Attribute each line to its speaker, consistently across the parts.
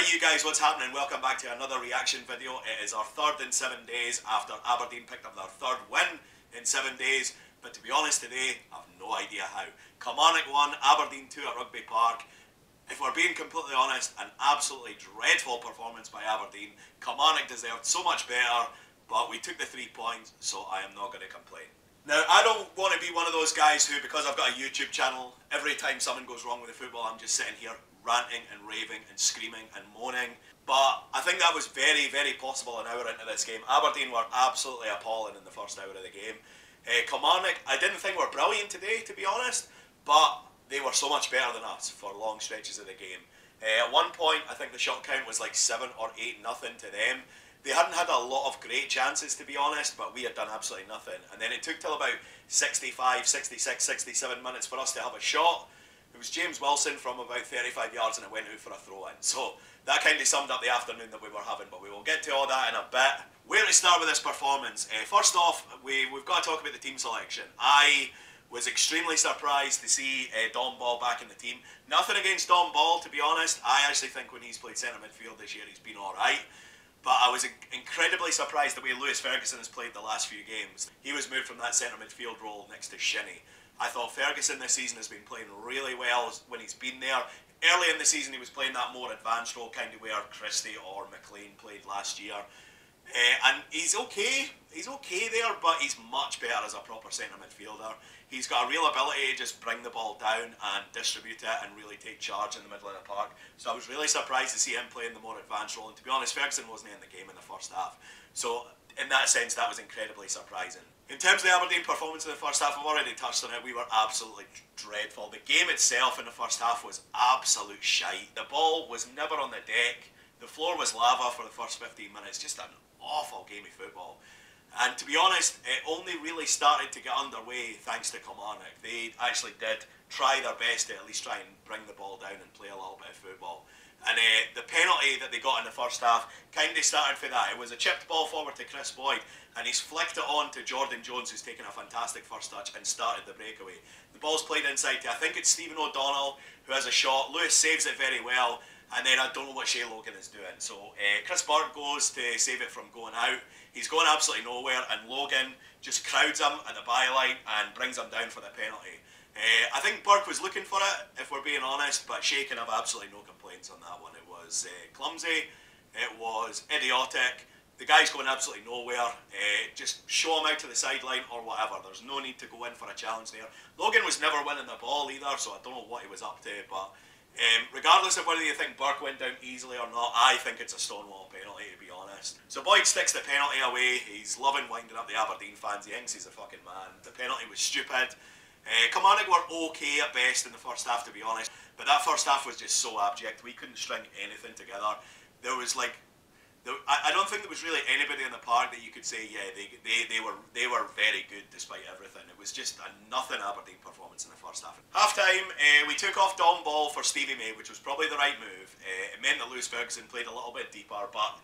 Speaker 1: Right you guys, what's happening? Welcome back to another reaction video. It is our third in 7 days after Aberdeen picked up their third win in 7 days. But to be honest today, I've no idea how. Kilmarnock won, Aberdeen 2 at Rugby Park. If we're being completely honest, an absolutely dreadful performance by Aberdeen. Kilmarnock deserved so much better, but we took the 3 points, so I am not going to complain. Now, I don't want to be one of those guys who, because I've got a YouTube channel, every time something goes wrong with the football, I'm just sitting here ranting and raving and screaming and moaning. But I think that was very, very possible an hour into this game. Aberdeen were absolutely appalling in the first hour of the game. Kilmarnock, I didn't think were brilliant today, to be honest, but they were so much better than us for long stretches of the game. At one point, I think the shot count was like 7 or 8-0 to them. They hadn't had a lot of great chances, to be honest, but we had done absolutely nothing. And then it took till about 65, 66, 67 minutes for us to have a shot. It was James Wilson from about 35 yards and it went out for a throw-in. So that kind of summed up the afternoon that we were having, but we will get to all that in a bit. Where to start with this performance? First off, we've got to talk about the team selection. I was extremely surprised to see Dom Ball back in the team. Nothing against Dom Ball, to be honest. I actually think when he's played centre midfield this year, he's been alright. But I was incredibly surprised the way Lewis Ferguson has played the last few games. He was moved from that centre midfield role next to Shinnie. I thought Ferguson this season has been playing really well when he's been there. Early in the season he was playing that more advanced role, kind of where Christie or McLean played last year. And he's okay there, but he's much better as a proper centre midfielder. He's got a real ability to just bring the ball down and distribute it and really take charge in the middle of the park. So I was really surprised to see him playing the more advanced role. And to be honest, Ferguson wasn't in the game in the first half. So in that sense, that was incredibly surprising. In terms of the Aberdeen performance in the first half, I've already touched on it. We were absolutely dreadful. The game itself in the first half was absolute shite. The ball was never on the deck. The floor was lava for the first 15 minutes. Just an awful game of football. And to be honest, it only really started to get underway thanks to Kilmarnock. They actually did try their best to at least try and bring the ball down and play a little bit of football. And the penalty that they got in the first half kind of started for that. It was a chipped ball forward to Chris Boyd, and he's flicked it on to Jordan Jones, who's taken a fantastic first touch and started the breakaway. The ball's played inside to, I think it's Stephen O'Donnell, who has a shot. Lewis saves it very well, and then I don't know what Shea Logan is doing. So Chris Burke goes to save it from going out. He's going absolutely nowhere, and Logan just crowds him at the byline and brings him down for the penalty. I think Burke was looking for it, if we're being honest, but Shea can have absolutely no complaints on that one. It was clumsy, it was idiotic, the guy's going absolutely nowhere. Just show him out to the sideline or whatever. There's no need to go in for a challenge there. Logan was never winning the ball either, so I don't know what he was up to, but regardless of whether you think Burke went down easily or not, I think it's a stonewall penalty, to be honest. So Boyd sticks the penalty away. He's loving winding up the Aberdeen fans. He thinks he's a fucking man. The penalty was stupid. Kilmarnock were okay at best in the first half, to be honest, but that first half was just so abject. We couldn't string anything together. There was like, I don't think there was really anybody in the park that you could say, yeah, they were very good despite everything. It was just a nothing Aberdeen performance in the first half. Half time, we took off Dom Ball for Stevie May, which was probably the right move. It meant that Lewis Ferguson played a little bit deeper, but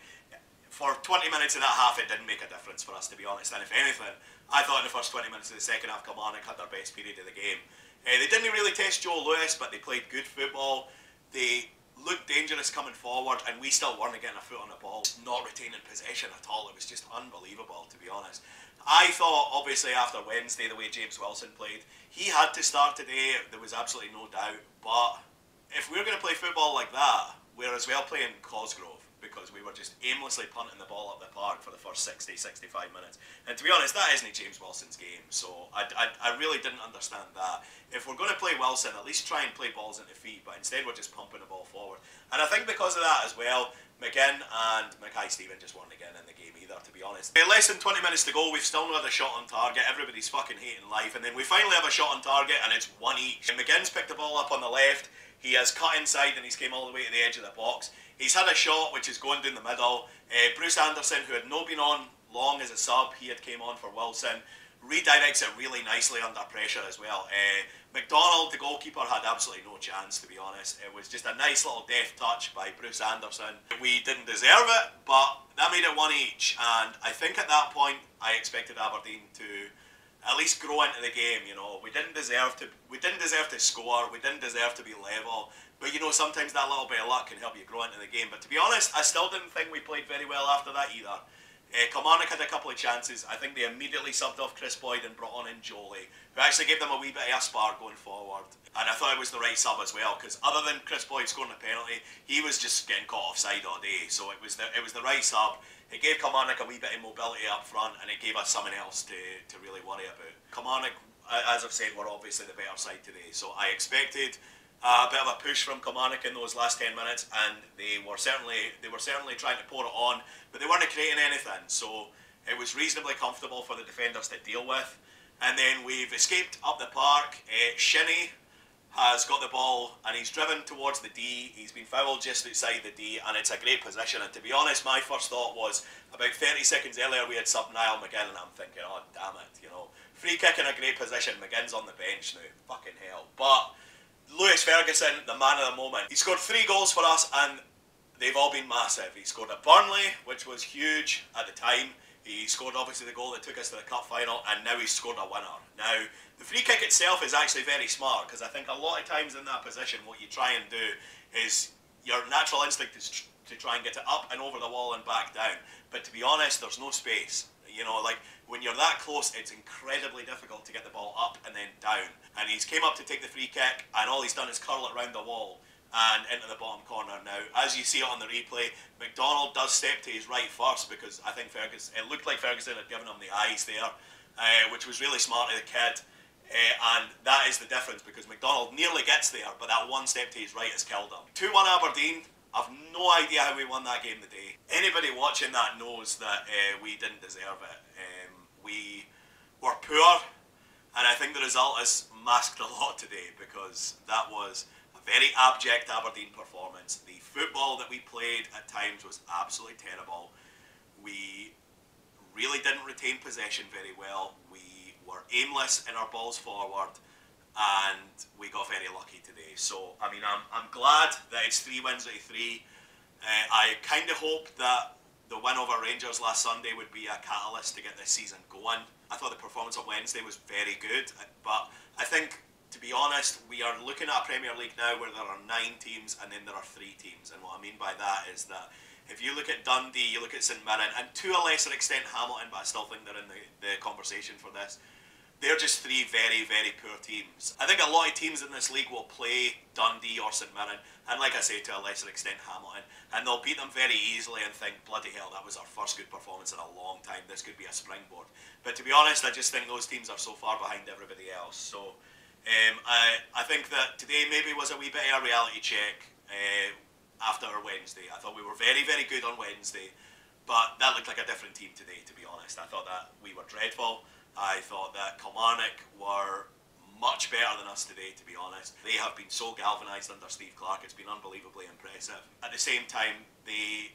Speaker 1: for 20 minutes of that half, it didn't make a difference for us, to be honest. And if anything, I thought in the first 20 minutes of the second half, Kilmarnock had their best period of the game. They didn't really test Joe Lewis, but they played good football. They looked dangerous coming forward, and we still weren't getting a foot on the ball, not retaining possession at all. It was just unbelievable, to be honest. I thought, obviously, after Wednesday, the way James Wilson played, he had to start today. There was absolutely no doubt. But if we're going to play football like that, we're as well playing Cosgrove, because we were just aimlessly punting the ball up the park for the first 60, 65 minutes. And to be honest, that isn't James Wilson's game, so I really didn't understand that. If we're going to play Wilson, at least try and play balls into feet, but instead we're just pumping the ball forward. And I think because of that as well, McGinn and Mackay-Stephen just weren't getting in the game either, to be honest. Less than 20 minutes to go, we've still not had a shot on target. Everybody's fucking hating life, and then we finally have a shot on target, and it's one each. McGinn's picked the ball up on the left. He has cut inside and he's came all the way to the edge of the box. He's had a shot which is going down the middle. Bruce Anderson, who had not been on long as a sub, he had came on for Wilson, redirects it really nicely under pressure as well. McDonald, the goalkeeper, had absolutely no chance, to be honest. It was just a nice little deft touch by Bruce Anderson. We didn't deserve it, but that made it one each, and I think at that point I expected Aberdeen to at least grow into the game. You know, we didn't deserve to score, we didn't deserve to be level, but you know, sometimes that little bit of luck can help you grow into the game. But to be honest, I still didn't think we played very well after that either. Kilmarnock had a couple of chances. I think they immediately subbed off Chris Boyd and brought on in Jolie, who actually gave them a wee bit of a spark going forward. And I thought it was the right sub as well, because other than Chris Boyd scoring a penalty, he was just getting caught offside all day. So it was the right sub. It gave Kilmarnock a wee bit of mobility up front, and it gave us something else to really worry about. Kilmarnock, as I've said, were obviously the better side today. So I expected a bit of a push from Kilmarnock in those last 10 minutes, and they were certainly trying to pour it on, but they weren't creating anything. So it was reasonably comfortable for the defenders to deal with. And then we've escaped up the park. Shinnie has got the ball and he's driven towards the D. He's been fouled just outside the D, and it's a great position. And to be honest, my first thought was about 30 seconds earlier we had sub Niall McGinn, and I'm thinking, oh damn it, you know, free kick in a great position. McGinn's on the bench now, fucking hell. But Lewis Ferguson, the man of the moment, he scored 3 goals for us, and they've all been massive. He scored at Burnley, which was huge at the time. He scored obviously the goal that took us to the cup final, and now he's scored a winner. Now, the free kick itself is actually very smart, because I think a lot of times in that position what you try and do is, your natural instinct is to try and get it up and over the wall and back down. But to be honest, there's no space. You know, like, when you're that close, it's incredibly difficult to get the ball up and then down. And he's came up to take the free kick, and all he's done is curl it around the wall and into the bottom corner. Now, as you see it on the replay, McDonald does step to his right first, because I think it looked like Ferguson had given him the eyes there, which was really smart of the kid. And that is the difference, because McDonald nearly gets there, but that one step to his right has killed him. 2-1 Aberdeen. I've no idea how we won that game today. Anybody watching that knows that we didn't deserve it. We were poor, and I think the result has masked a lot today, because that was a very abject Aberdeen performance. The football that we played at times was absolutely terrible. We really didn't retain possession very well. We were aimless in our balls forward, and we got very lucky today. So, I mean, I'm glad that it's 3 wins out of 3. I kind of hope that the win over Rangers last Sunday would be a catalyst to get this season going. I thought the performance on Wednesday was very good, but I think, to be honest, we are looking at a Premier League now where there are 9 teams and then there are 3 teams. And what I mean by that is that if you look at Dundee, you look at St Mirren, and to a lesser extent Hamilton, but I still think they're in the conversation for this, they're just 3 very, very poor teams. I think a lot of teams in this league will play Dundee or St Mirren, and like I say, to a lesser extent Hamilton, and they'll beat them very easily and think, bloody hell, that was our first good performance in a long time, this could be a springboard. But to be honest, I just think those teams are so far behind everybody else. So I think that today maybe was a wee bit of a reality check after Wednesday. I thought we were very, very good on Wednesday, but that looked like a different team today, to be honest. I thought that we were dreadful. I thought that Kilmarnock were much better than us today, to be honest. They have been so galvanised under Steve Clarke, it's been unbelievably impressive. At the same time, they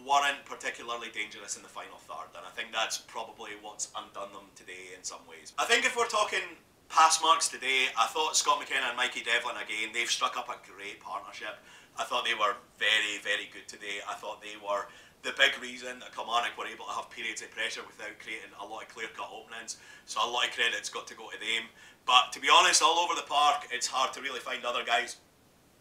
Speaker 1: weren't particularly dangerous in the final third, and I think that's probably what's undone them today in some ways. I think if we're talking pass marks today, I thought Scott McKenna and Mikey Devlin, again, they've struck up a great partnership. I thought they were very, very good today. I thought they were the big reason that Kilmarnock were able to have periods of pressure without creating a lot of clear-cut openings. So a lot of credit's got to go to them. But to be honest, all over the park, it's hard to really find other guys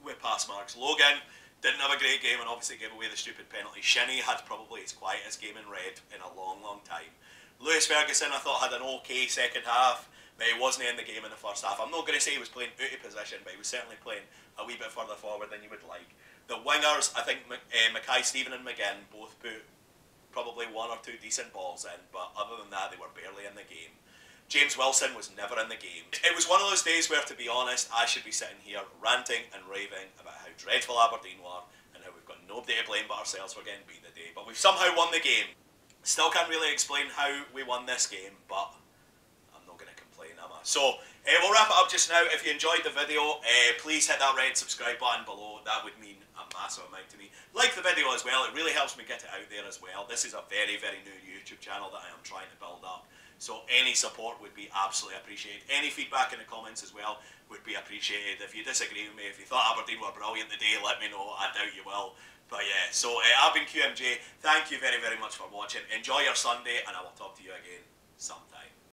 Speaker 1: with pass marks. Logan didn't have a great game and obviously gave away the stupid penalty. Shinnie had probably his quietest game in red in a long, long time. Lewis Ferguson, I thought, had an okay second half, but he wasn't in the game in the first half. I'm not going to say he was playing out of position, but he was certainly playing a wee bit further forward than you would like. The wingers, I think Mackay, Stephen and McGinn both put probably 1 or 2 decent balls in, but other than that, they were barely in the game. James Wilson was never in the game. It was one of those days where, to be honest, I should be sitting here ranting and raving about how dreadful Aberdeen were and how we've got nobody to blame but ourselves for getting beat today. But we've somehow won the game. Still can't really explain how we won this game, but I'm not going to complain, am I? So, we'll wrap it up just now. If you enjoyed the video, please hit that red subscribe button below. That would mean a massive amount to me. Like the video as well. It really helps me get it out there as well. This is a very, very new YouTube channel that I am trying to build up. So any support would be absolutely appreciated. Any feedback in the comments as well would be appreciated. If you disagree with me, if you thought Aberdeen were brilliant today, let me know. I doubt you will. But yeah, so I've been QMJ. Thank you very, very much for watching. Enjoy your Sunday, and I will talk to you again sometime.